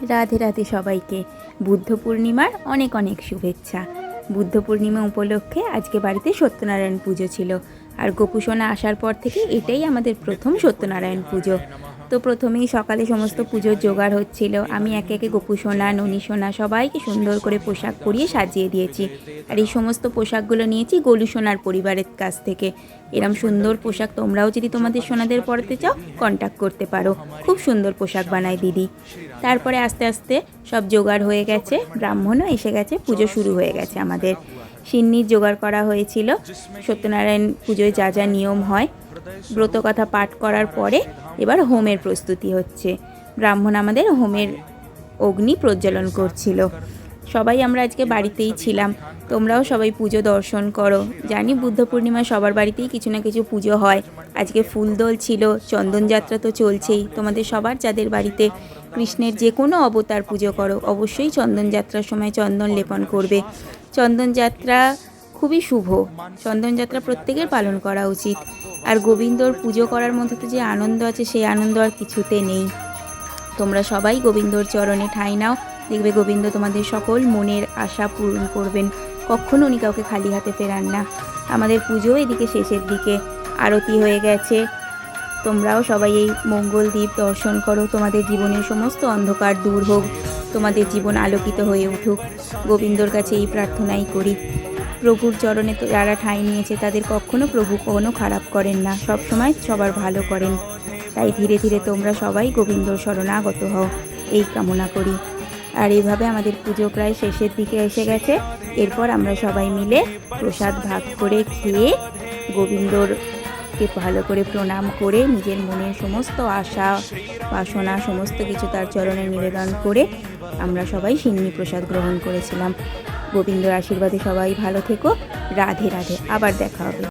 রাধে রাধে সবাইকে। বুদ্ধ পূর্ণিমার অনেক অনেক শুভেচ্ছা। বুদ্ধ পূর্ণিমা উপলক্ষে আজকে বাড়িতে সত্যনারায়ণ পুজো ছিল। আর গোপুসোনা আসার পর থেকে এটাই আমাদের প্রথম সত্যনারায়ণ পুজো। তো প্রথমেই সকালে সমস্ত পুজোর জোগাড় হচ্ছিল। আমি একে একে গোপুসোনা, ননীসোনা সবাইকে সুন্দর করে পোশাক পরিয়ে সাজিয়ে দিয়েছি। আর এই সমস্ত পোশাকগুলো নিয়েছি গোলুসোনার পরিবারের কাছ থেকে। এরম সুন্দর পোশাক তোমরাও যদি তোমাদের সোনাদের পরাতে চাও কন্ট্যাক্ট করতে পারো। খুব সুন্দর পোশাক বানায় দিদি। তারপরে আস্তে আস্তে সব জোগাড় হয়ে গেছে, ব্রাহ্মণও এসে গেছে, পুজো শুরু হয়ে গেছে আমাদের। সিন্নির জোগাড় করা হয়েছিল। সত্যনারায়ণ পুজোয় যা যা নিয়ম হয়, ব্রতকথা পাঠ করার পরে এবার হোমের প্রস্তুতি হচ্ছে। ব্রাহ্মণ আমাদের হোমের অগ্নি প্রজ্বলন করছিল। সবাই আমরা আজকে বাড়িতেই ছিলাম। তোমরাও সবাই পুজো দর্শন করো। জানি বুদ্ধ পূর্ণিমা সবার বাড়িতেই কিছু না কিছু পুজো হয়। আজকে ফুলদোল ছিল, চন্দনযাত্রা তো চলছেই। তোমাদের সবার যাদের বাড়িতে কৃষ্ণের যে কোনো অবতার পুজো করো, অবশ্যই চন্দনযাত্রার সময় চন্দন লেপন করবে। চন্দনযাত্রা খুবই শুভ। চন্দনযাত্রা প্রত্যেকের পালন করা উচিত। আর গোবিন্দর পুজো করার মধ্যে তো যে আনন্দ আছে, সেই আনন্দ আর কিছুতে নেই। তোমরা সবাই গোবিন্দর চরণে ঠাঁই নাও। দেখবে গোবিন্দ তোমাদের সকল মনের আশা পূরণ করবেন। কখনো উনি কাউকে খালি হাতে ফেরান না। আমাদের পুজো এদিকে শেষের দিকে, আরতি হয়ে গেছে। তোমরাও সবাই এই মঙ্গল দ্বীপ দর্শন করো। তোমাদের জীবনের সমস্ত অন্ধকার দূর হোক, তোমাদের জীবন আলোকিত হয়ে উঠুক। গোবিন্দর কাছে এই প্রার্থনাই করি। প্রভুর চরণে তো যারা ঠাঁই নিয়েছে তাদের কখনো প্রভু কোনো খারাপ করেন না, সবসময় সবার ভালো করেন। তাই ধীরে ধীরে তোমরা সবাই গোবিন্দর শরণাগত হও, এই কামনা করি। আর এইভাবে আমাদের পুজো প্রায় শেষের দিকে এসে গেছে। এরপর আমরা সবাই মিলে প্রসাদ ভাগ করে খেয়ে গোবিন্দরকে ভালো করে প্রণাম করে নিজের মনের সমস্ত আশা বাসনা সমস্ত কিছু তার চরণে নিবেদন করে আমরা সবাই সিন্নি প্রসাদ গ্রহণ করেছিলাম। গোবিন্দর আশীর্বাদে সবাই ভালো থেকো। রাধে রাধে। আবার দেখা হবে।